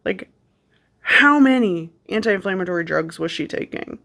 Like, how many anti-inflammatory drugs was she taking?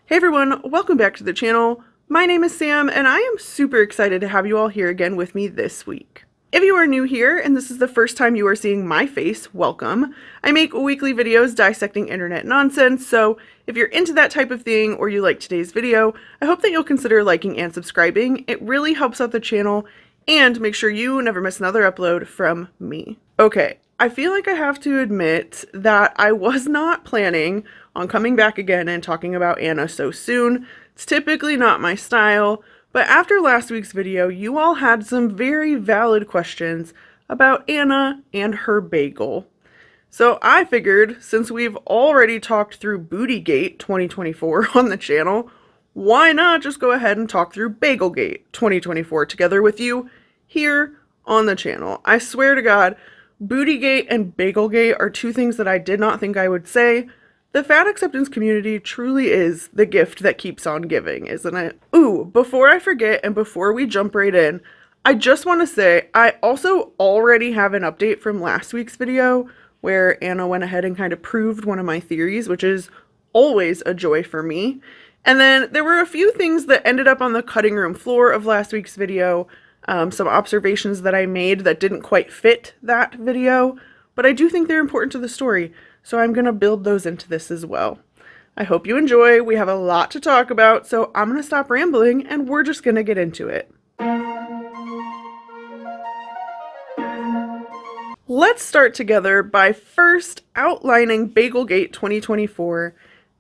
Hey everyone, welcome back to the channel. My name is Sam, and I am super excited to have you all here again with me this week. If you are new here, and this is the first time you are seeing my face, welcome. I make weekly videos dissecting internet nonsense, so if you're into that type of thing or you like today's video, I hope that you'll consider liking and subscribing. It really helps out the channel, and make sure you never miss another upload from me. Okay, I feel like I have to admit that I was not planning on coming back again and talking about Anna so soon. It's typically not my style. But after last week's video, you all had some very valid questions about Anna and her bagel. So I figured, since we've already talked through Booty Gate 2024 on the channel, why not just go ahead and talk through Bagel Gate 2024 together with you here on the channel. I swear to God, Booty Gate and Bagel Gate are two things that I did not think I would say. The fat acceptance community truly is the gift that keeps on giving, isn't it? Ooh, before I forget and before we jump right in, I just want to say I also already have an update from last week's video where Anna went ahead and kind of proved one of my theories, which is always a joy for me. And then there were a few things that ended up on the cutting room floor of last week's video, some observations that I made that didn't quite fit that video, but I do think they're important to the story. So I'm going to build those into this as well. I hope you enjoy. We have a lot to talk about, so I'm going to stop rambling and we're just going to get into it. Let's start together by first outlining Bagel Gate 2024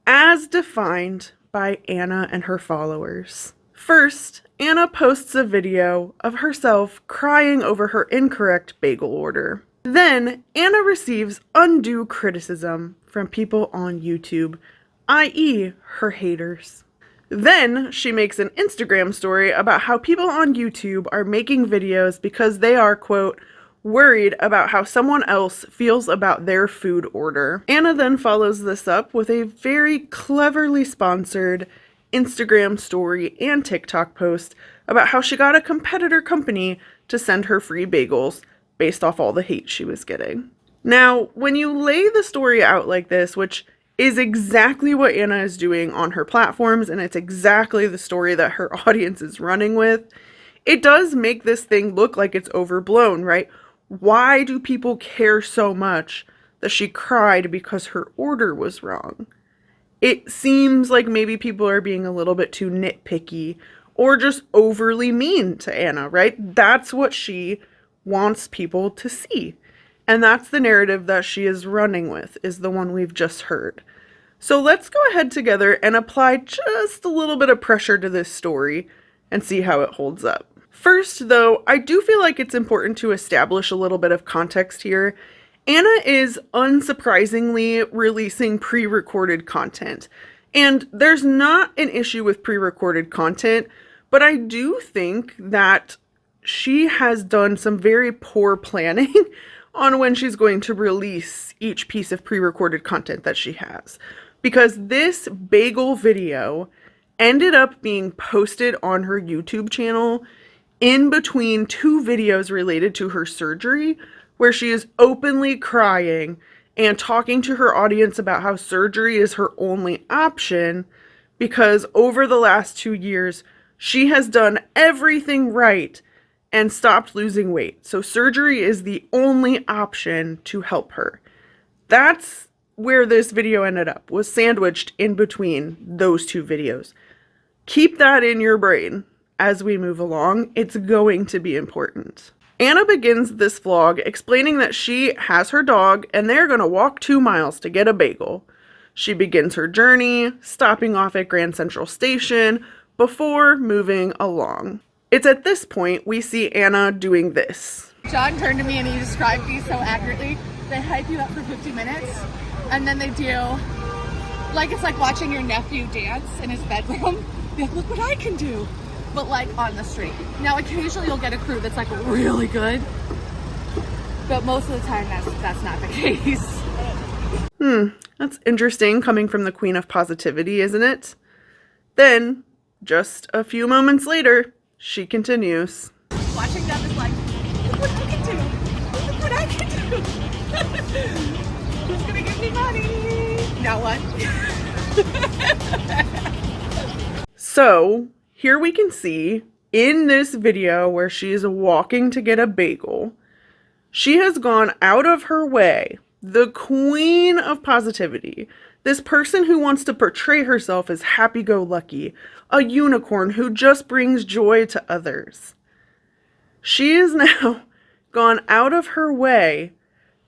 as defined by Anna and her followers. First, Anna posts a video of herself crying over her incorrect bagel order. Then, Anna receives undue criticism from people on YouTube, i.e. her haters. Then, she makes an Instagram story about how people on YouTube are making videos because they are, quote, worried about how someone else feels about their food order. Anna then follows this up with a very cleverly sponsored Instagram story and TikTok post about how she got a competitor company to send her free bagels, based off all the hate she was getting. Now, when you lay the story out like this, which is exactly what Anna is doing on her platforms, and it's exactly the story that her audience is running with, it does make this thing look like it's overblown, right? Why do people care so much that she cried because her order was wrong? It seems like maybe people are being a little bit too nitpicky or just overly mean to Anna, right? That's what she wants people to see. And that's the narrative that she is running with, is the one we've just heard. So let's go ahead together and apply just a little bit of pressure to this story and see how it holds up. First, though, I do feel like it's important to establish a little bit of context here. Anna is unsurprisingly releasing pre-recorded content. And there's not an issue with pre-recorded content, but I do think that she has done some very poor planning on when she's going to release each piece of pre-recorded content that she has. Because this bagel video ended up being posted on her YouTube channel in between two videos related to her surgery, where she is openly crying and talking to her audience about how surgery is her only option because over the last 2 years, she has done everything right and stopped losing weight. So surgery is the only option to help her. That's where this video ended up, was sandwiched in between those two videos. Keep that in your brain as we move along. It's going to be important. Anna begins this vlog explaining that she has her dog and they're going to walk 2 miles to get a bagel. She begins her journey, stopping off at Grand Central Station before moving along. It's at this point we see Anna doing this. John turned to me and he described these so accurately. They hype you up for 50 minutes and then they do, like it's like watching your nephew dance in his bedroom. They're like, look what I can do. But like on the street. Now occasionally you'll get a crew that's like really good, but most of the time that's not the case. That's interesting coming from the queen of positivity, isn't it? Then, just a few moments later, she continues. Watching them is like, look what I can do. Look what I can do. Who's gonna give me money? Now what? So here we can see in this video where she is walking to get a bagel, she has gone out of her way, the queen of positivity, this person who wants to portray herself as happy-go-lucky, a unicorn who just brings joy to others. She is now gone out of her way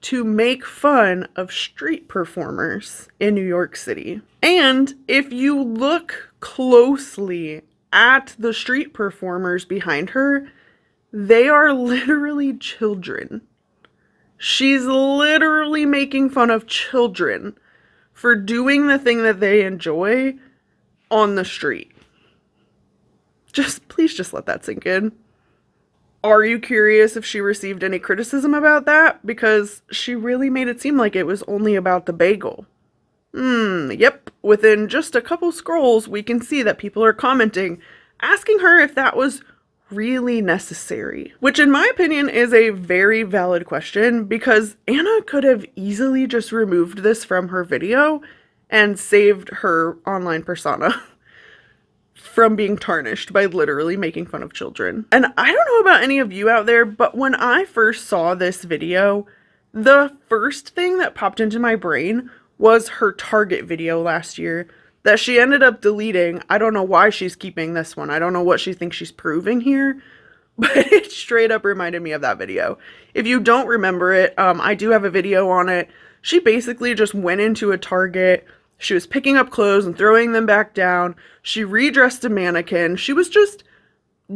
to make fun of street performers in New York City. And if you look closely at the street performers behind her, they are literally children. She's literally making fun of children for doing the thing that they enjoy on the street. Please just let that sink in. Are you curious if she received any criticism about that? Because she really made it seem like it was only about the bagel. Yep. Within just a couple scrolls, we can see that people are commenting, asking her if that was really necessary. Which in my opinion is a very valid question, because Anna could have easily just removed this from her video and saved her online persona from being tarnished by literally making fun of children. And I don't know about any of you out there, but when I first saw this video, the first thing that popped into my brain was her Target video last year that she ended up deleting. I don't know why she's keeping this one. I don't know what she thinks she's proving here, but it straight up reminded me of that video. If you don't remember it, I do have a video on it. She basically just went into a Target. She was picking up clothes and throwing them back down. She redressed a mannequin. She was just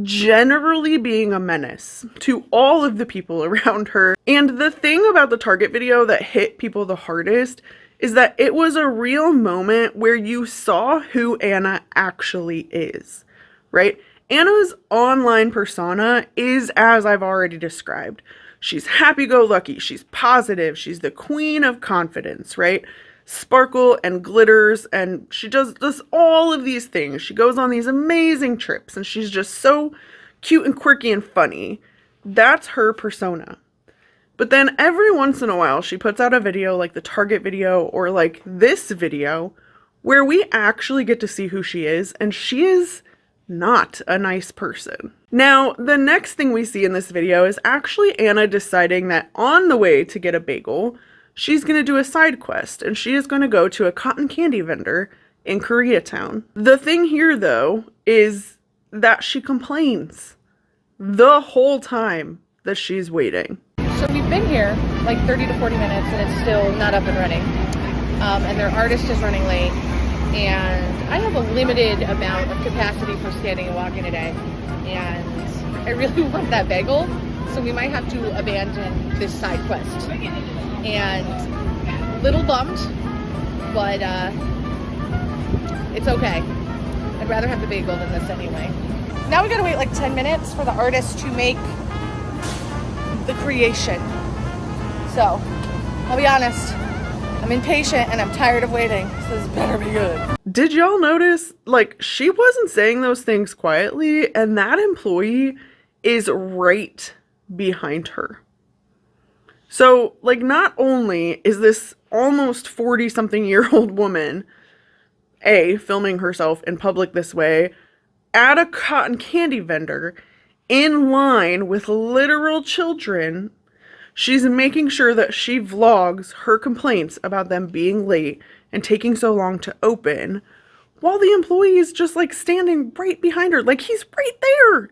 generally being a menace to all of the people around her. And the thing about the Target video that hit people the hardest is that it was a real moment where you saw who Anna actually is, right? Anna's online persona is as I've already described. She's happy-go-lucky, she's positive, she's the queen of confidence, right? Sparkle and glitters, and she does all of these things. She goes on these amazing trips, and she's just so cute and quirky and funny. That's her persona. But then every once in a while, she puts out a video like the Target video or like this video where we actually get to see who she is, and she is not a nice person. Now, the next thing we see in this video is actually Anna deciding that on the way to get a bagel, she's going to do a side quest, and she is going to go to a cotton candy vendor in Koreatown. The thing here, though, is that she complains the whole time that she's waiting. So we've been here like 30 to 40 minutes and it's still not up and running. And their artist is running late. And I have a limited amount of capacity for standing and walking today. And I really want that bagel. So we might have to abandon this side quest. And little bummed, but it's okay. I'd rather have the bagel than this anyway. Now we gotta wait like 10 minutes for the artist to make the creation. So, I'll be honest, I'm impatient and I'm tired of waiting, so this better be good. Did y'all notice, like, she wasn't saying those things quietly, and that employee is right behind her. So, like, not only is this almost 40-something-year-old woman, filming herself in public this way, at a cotton candy vendor, in line with literal children, she's making sure that she vlogs her complaints about them being late and taking so long to open, while the employee is just like standing right behind her, like he's right there.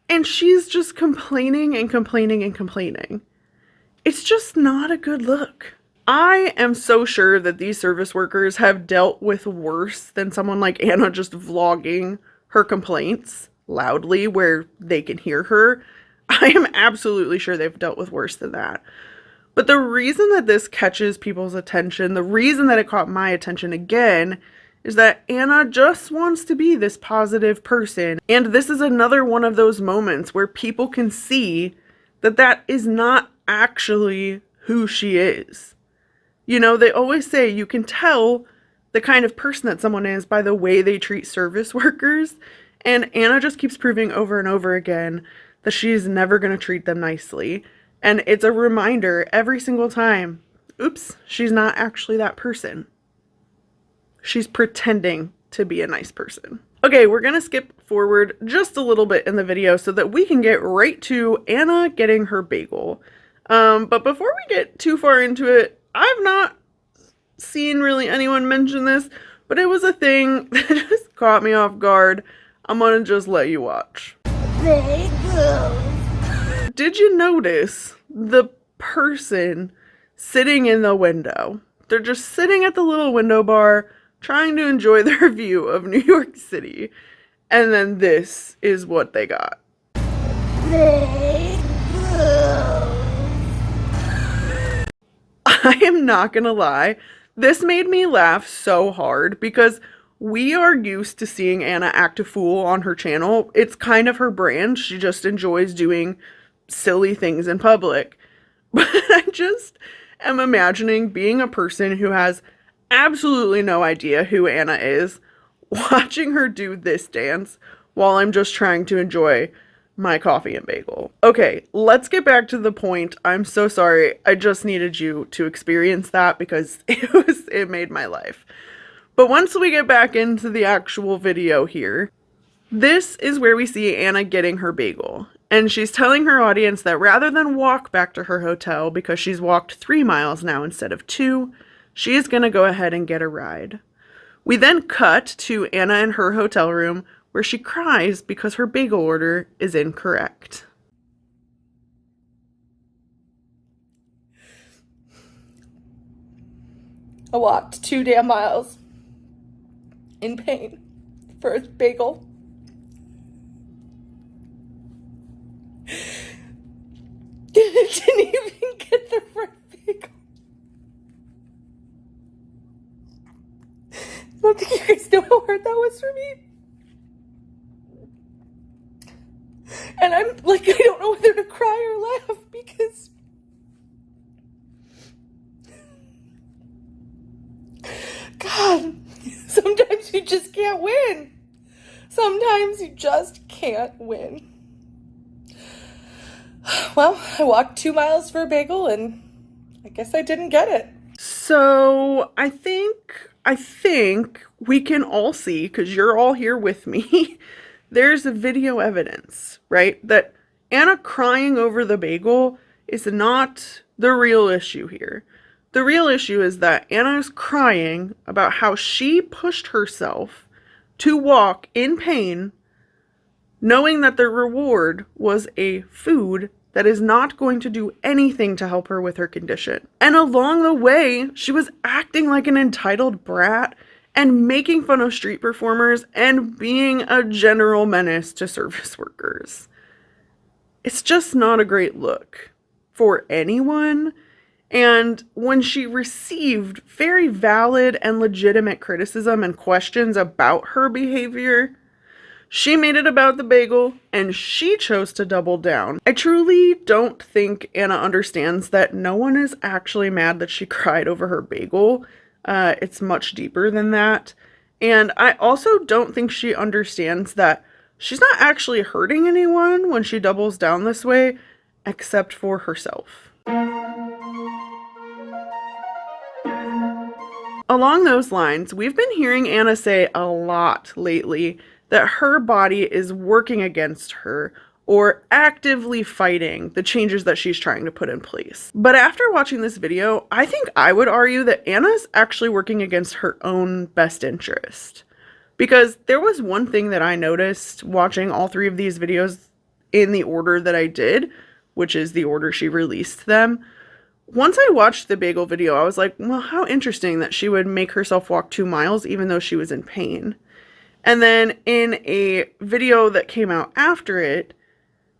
And she's just complaining and complaining and complaining. It's just not a good look. I am so sure that these service workers have dealt with worse than someone like Anna just vlogging her complaints loudly where they can hear her. I am absolutely sure they've dealt with worse than that. But the reason that this catches people's attention, the reason that it caught my attention again, is that Anna just wants to be this positive person. And this is another one of those moments where people can see that that is not actually who she is. You know, they always say you can tell the kind of person that someone is by the way they treat service workers. And Anna just keeps proving over and over again that she's never going to treat them nicely. And it's a reminder every single time, oops, she's not actually that person. She's pretending to be a nice person. Okay, we're going to skip forward just a little bit in the video so that we can get right to Anna getting her bagel. But before we get too far into it, I've not seen really anyone mention this, but it was a thing that just caught me off guard. I'm gonna just let you watch. Bagels. Did you notice the person sitting in the window? They're just sitting at the little window bar, trying to enjoy their view of New York City. And then this is what they got. Bagels. I am not gonna lie. This made me laugh so hard because we are used to seeing Anna act a fool on her channel. It's kind of her brand. She just enjoys doing silly things in public. But I just am imagining being a person who has absolutely no idea who Anna is, watching her do this dance while I'm just trying to enjoy my coffee and bagel. Okay, let's get back to the point. I'm so sorry. I just needed you to experience that because it made my life. But once we get back into the actual video here, this is where we see Anna getting her bagel. And she's telling her audience that rather than walk back to her hotel because she's walked 3 miles now instead of 2, she is going to go ahead and get a ride. We then cut to Anna in her hotel room where she cries because her bagel order is incorrect. I walked 2 damn miles in pain for a bagel. Didn't even get the right bagel. I don't think you guys know how hard that was for me. And I'm like, I don't know whether to cry or laugh because God, sometimes you just can't win. Sometimes you just can't win. Well, I walked 2 miles for a bagel and I guess I didn't get it. So I think we can all see, because you're all here with me, there's video evidence, right? That Anna crying over the bagel is not the real issue here. The real issue is that Anna is crying about how she pushed herself to walk in pain, knowing that the reward was a food that is not going to do anything to help her with her condition. And along the way, she was acting like an entitled brat and making fun of street performers and being a general menace to service workers. It's just not a great look for anyone. And when she received very valid and legitimate criticism and questions about her behavior, she made it about the bagel, and she chose to double down. I truly don't think Anna understands that no one is actually mad that she cried over her bagel. It's much deeper than that. And I also don't think she understands that she's not actually hurting anyone when she doubles down this way, except for herself. Along those lines, we've been hearing Anna say a lot lately that her body is working against her or actively fighting the changes that she's trying to put in place. But after watching this video, I think I would argue that Anna's actually working against her own best interest. Because there was one thing that I noticed watching all 3 of these videos in the order that I did, which is the order she released them. Once I watched the bagel video, I was like, well, how interesting that she would make herself walk 2 miles even though she was in pain. And then in a video that came out after it,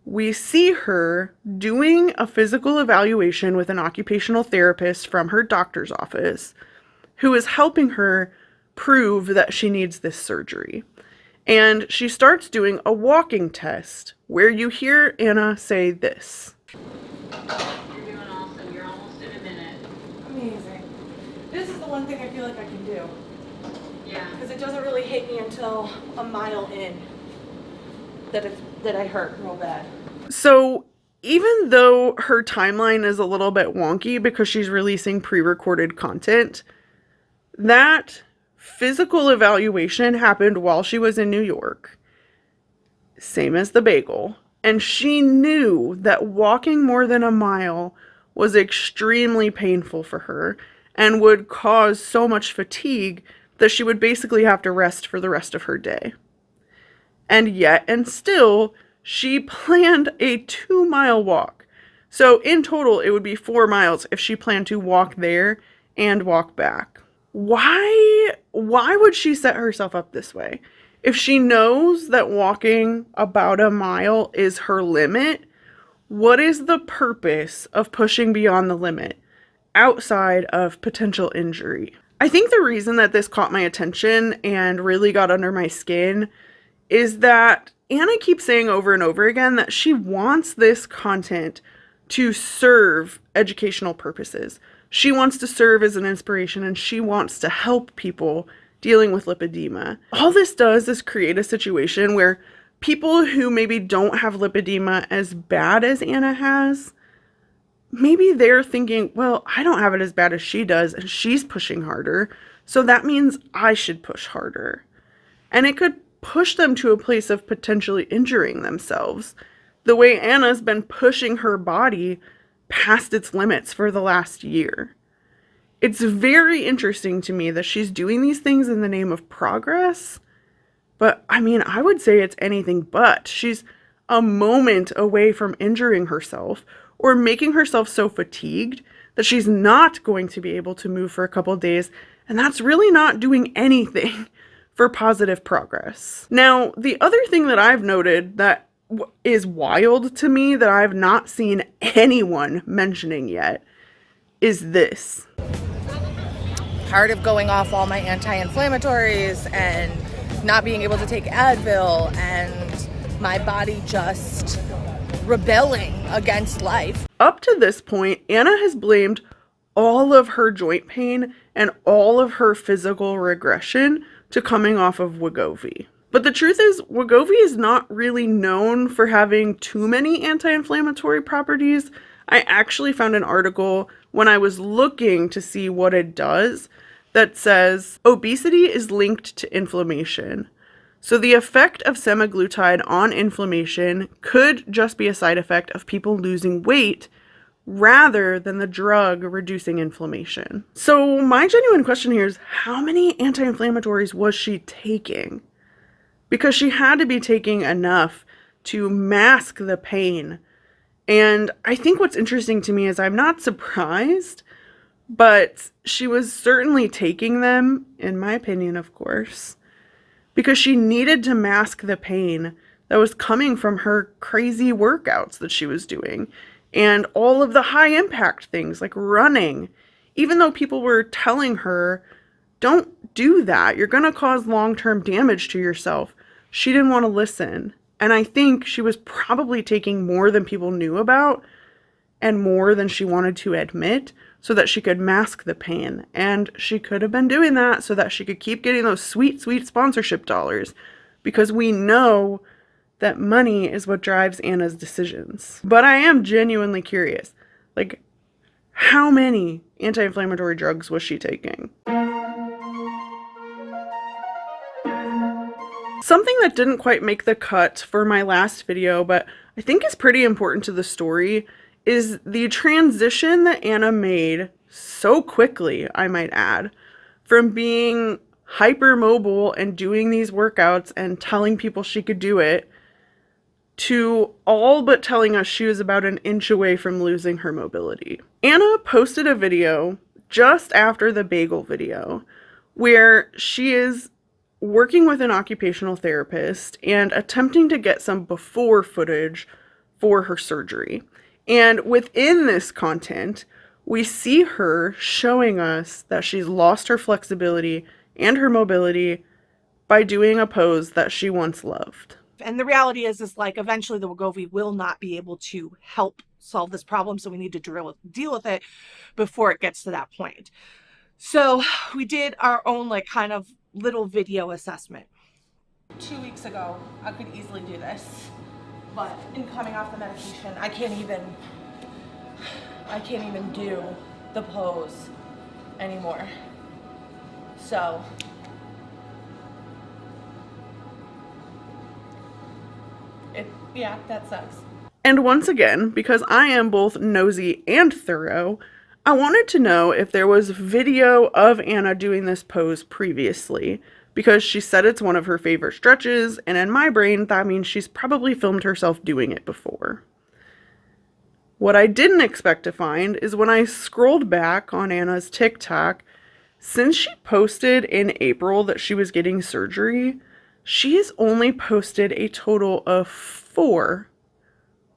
we see her doing a physical evaluation with an occupational therapist from her doctor's office who is helping her prove that she needs this surgery. And she starts doing a walking test where you hear Anna say this. You're doing awesome. You're almost in a minute. Amazing. This is the one thing I feel like I can do. Yeah. Because it doesn't really hit me until a mile in. that I hurt real bad. So even though her timeline is a little bit wonky because she's releasing pre-recorded content, that physical evaluation happened while she was in New York, same as the bagel. And she knew that walking more than a mile was extremely painful for her and would cause so much fatigue that she would basically have to rest for the rest of her day. And yet, and still, she planned a 2-mile walk. So in total, it would be 4 miles if she planned to walk there and walk back. Why would she set herself up this way? If she knows that walking about a mile is her limit, what is the purpose of pushing beyond the limit outside of potential injury? I think the reason that this caught my attention and really got under my skin is that Anna keeps saying over and over again that she wants this content to serve educational purposes. She wants to serve as an inspiration, and she wants to help people dealing with lipedema. All this does is create a situation where people who maybe don't have lipedema as bad as Anna has, maybe they're thinking, well, I don't have it as bad as she does, and she's pushing harder, so that means I should push harder. And it could push them to a place of potentially injuring themselves, the way Anna's been pushing her body past its limits for the last year. It's very interesting to me that she's doing these things in the name of progress, but I mean, I would say it's anything but. She's a moment away from injuring herself or making herself so fatigued that she's not going to be able to move for a couple days, and that's really not doing anything for positive progress. Now, the other thing that I've noted that is wild to me that I've not seen anyone mentioning yet is this. Part of going off all my anti-inflammatories and not being able to take Advil and my body just rebelling against life. Up to this point, Anna has blamed all of her joint pain and all of her physical regression to coming off of Wegovy. But the truth is, Wegovy is not really known for having too many anti-inflammatory properties. I actually found an article when I was looking to see what it does that says obesity is linked to inflammation. So the effect of semaglutide on inflammation could just be a side effect of people losing weight rather than the drug reducing inflammation. So my genuine question here is, how many anti-inflammatories was she taking? Because she had to be taking enough to mask the pain. And I think what's interesting to me is I'm not surprised, but she was certainly taking them, in my opinion, of course, because she needed to mask the pain that was coming from her crazy workouts that she was doing and all of the high impact things like running. Even though people were telling her, don't do that, you're going to cause long-term damage to yourself, she didn't want to listen. And I think she was probably taking more than people knew about and more than she wanted to admit so that she could mask the pain. And she could have been doing that so that she could keep getting those sweet, sweet sponsorship dollars, because we know that money is what drives Anna's decisions. But I am genuinely curious, like, how many anti-inflammatory drugs was she taking? Something that didn't quite make the cut for my last video, but I think is pretty important to the story, is the transition that Anna made so quickly, I might add, from being hypermobile and doing these workouts and telling people she could do it, to all but telling us she was about an inch away from losing her mobility. Anna posted a video just after the bagel video where she is working with an occupational therapist and attempting to get some before footage for her surgery. And within this content, we see her showing us that she's lost her flexibility and her mobility by doing a pose that she once loved. And the reality is like eventually the Wegovy will not be able to help solve this problem. So we need to deal with it before it gets to that point. So we did our own like kind of little video assessment. 2 weeks ago, I could easily do this. But in coming off the medication, I can't even do the pose anymore. So yeah, that sucks. And once again, because I am both nosy and thorough, I wanted to know if there was video of Anna doing this pose previously, because she said it's one of her favorite stretches, and in my brain, that means she's probably filmed herself doing it before. What I didn't expect to find is when I scrolled back on Anna's TikTok, since she posted in April that she was getting surgery, she has only posted a total of 4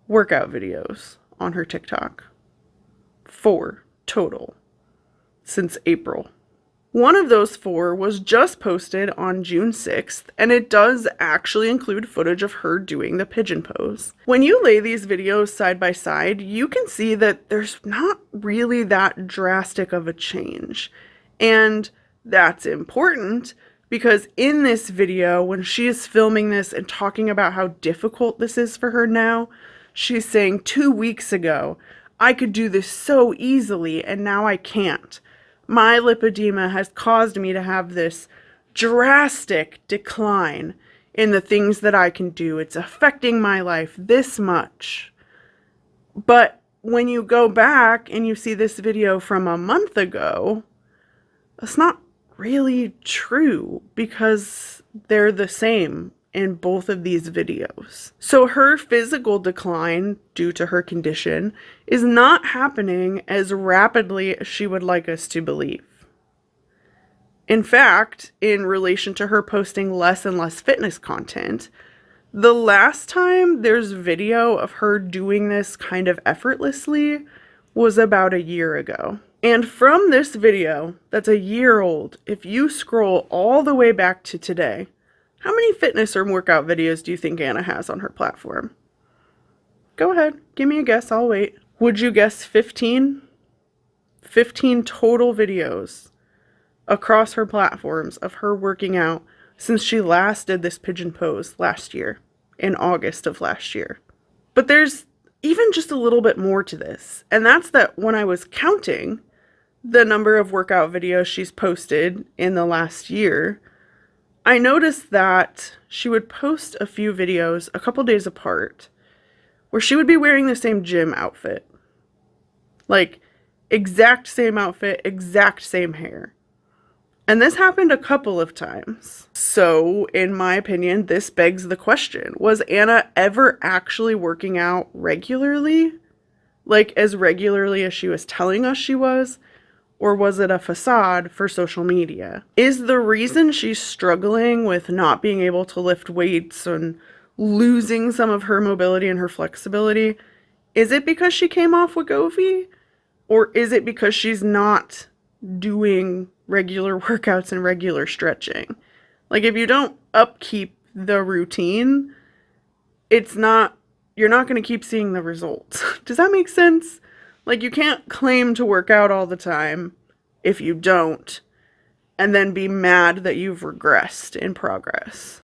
workout videos on her TikTok. 4 total since April. One of those 4 was just posted on June 6th, and it does actually include footage of her doing the pigeon pose. When you lay these videos side by side, you can see that there's not really that drastic of a change. And that's important because in this video, when she is filming this and talking about how difficult this is for her now, she's saying 2 weeks ago, I could do this so easily and now I can't. My lipedema has caused me to have this drastic decline in the things that I can do. It's affecting my life this much. But when you go back and you see this video from a month ago, that's not really true because they're the same in both of these videos. So her physical decline due to her condition is not happening as rapidly as she would like us to believe. In fact, in relation to her posting less and less fitness content, the last time there's video of her doing this kind of effortlessly was about a year ago. And from this video that's a year old, if you scroll all the way back to today, how many fitness or workout videos do you think Anna has on her platform? Go ahead, give me a guess, I'll wait. Would you guess 15? 15 total videos across her platforms of her working out since she last did this pigeon pose last year, in August of last year. But there's even just a little bit more to this, and that's that when I was counting the number of workout videos she's posted in the last year, I noticed that she would post a few videos a couple days apart where she would be wearing the same gym outfit. Like, exact same outfit, exact same hair. And this happened a couple of times. So, in my opinion, this begs the question, was Anna ever actually working out regularly? Like, as regularly as she was telling us she was? Or was it a facade for social media? Is the reason she's struggling with not being able to lift weights and losing some of her mobility and her flexibility, is it because she came off Wegovy? Or is it because she's not doing regular workouts and regular stretching? Like, if you don't upkeep the routine, you're not going to keep seeing the results. Does that make sense? Like, you can't claim to work out all the time if you don't, and then be mad that you've regressed in progress.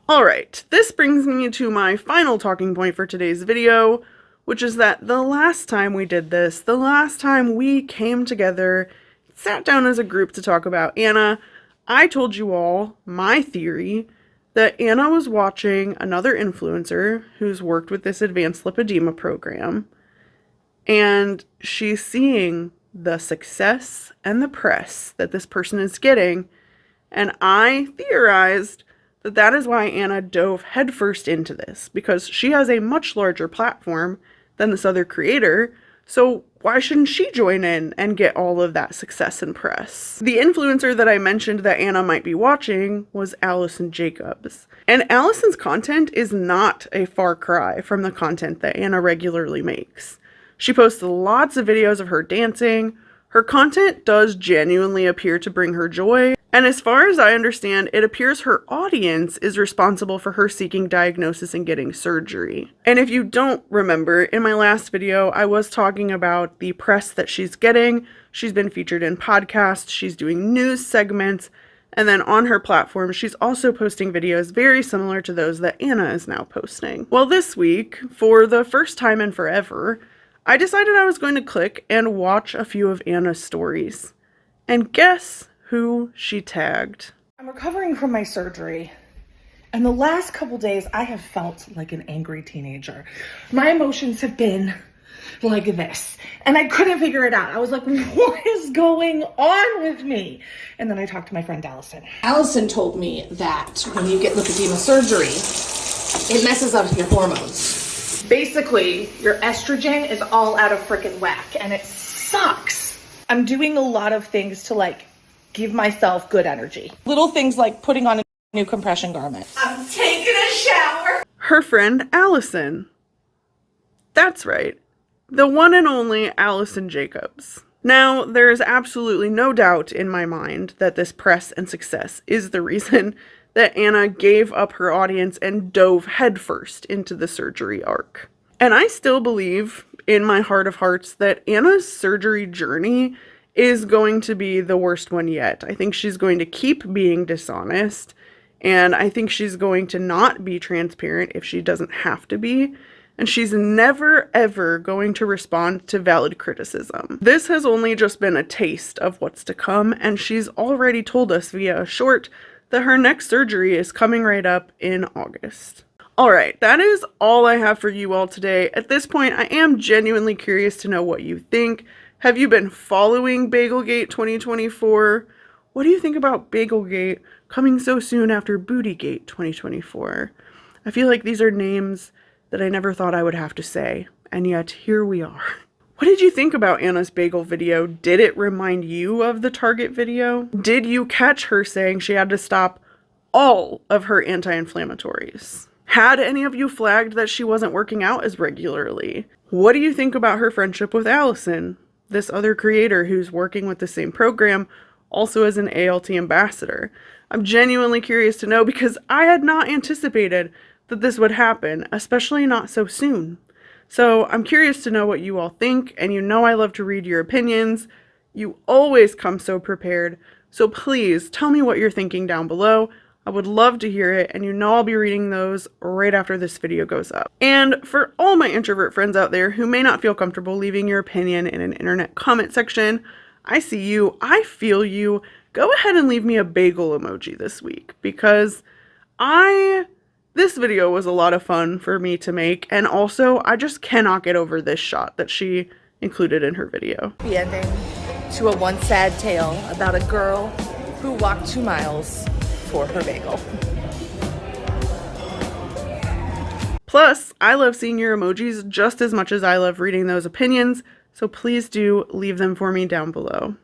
Alright, this brings me to my final talking point for today's video, which is that the last time we did this, the last time we came together, sat down as a group to talk about Anna, I told you all my theory that Anna was watching another influencer who's worked with this advanced lipedema program, and she's seeing the success and the press that this person is getting, and I theorized that that is why Anna dove headfirst into this, because she has a much larger platform than this other creator, so why shouldn't she join in and get all of that success and press? The influencer that I mentioned that Anna might be watching was Allison Jacobs. And Allison's content is not a far cry from the content that Anna regularly makes. She posts lots of videos of her dancing. Her content does genuinely appear to bring her joy. And as far as I understand, it appears her audience is responsible for her seeking diagnosis and getting surgery. And if you don't remember, in my last video, I was talking about the press that she's getting. She's been featured in podcasts, she's doing news segments, and then on her platform, she's also posting videos very similar to those that Anna is now posting. Well, this week, for the first time in forever, I decided I was going to click and watch a few of Anna's stories. And guess who she tagged? I'm recovering from my surgery, and the last couple days I have felt like an angry teenager. My emotions have been like this, and I couldn't figure it out. I was like, what is going on with me? And then I talked to my friend Allison. Allison told me that when you get lymphedema surgery, it messes up your hormones. Basically, your estrogen is all out of freaking whack, and it sucks. I'm doing a lot of things to like give myself good energy. Little things like putting on a new compression garment. I'm taking a shower. Her friend Allison. That's right. The one and only Allison Jacobs. Now, there is absolutely no doubt in my mind that this press and success is the reason that Anna gave up her audience and dove headfirst into the surgery arc. And I still believe, in my heart of hearts, that Anna's surgery journey is going to be the worst one yet. I think she's going to keep being dishonest, and I think she's going to not be transparent if she doesn't have to be. And she's never, ever going to respond to valid criticism. This has only just been a taste of what's to come, and she's already told us via a short that her next surgery is coming right up in August. Alright, that is all I have for you all today. At this point, I am genuinely curious to know what you think. Have you been following Bagel Gate 2024? What do you think about Bagel Gate coming so soon after Booty Gate 2024? I feel like these are names that I never thought I would have to say, and yet here we are. What did you think about Anna's bagel video? Did it remind you of the Target video? Did you catch her saying she had to stop all of her anti-inflammatories? Had any of you flagged that she wasn't working out as regularly? What do you think about her friendship with Allison, this other creator who's working with the same program, also as an ALT ambassador? I'm genuinely curious to know because I had not anticipated that this would happen, especially not so soon. So I'm curious to know what you all think, and you know I love to read your opinions. You always come so prepared, so please tell me what you're thinking down below. I would love to hear it, and you know I'll be reading those right after this video goes up. And for all my introvert friends out there who may not feel comfortable leaving your opinion in an internet comment section, I see you, I feel you. Go ahead and leave me a bagel emoji this week, because this video was a lot of fun for me to make, and also I just cannot get over this shot that she included in her video. The ending to a once sad tale about a girl who walked 2 miles for her bagel. Plus, I love seeing your emojis just as much as I love reading those opinions, so please do leave them for me down below.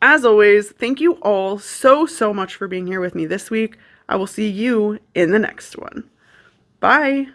As always, thank you all so much for being here with me this week. I will see you in the next one. Bye!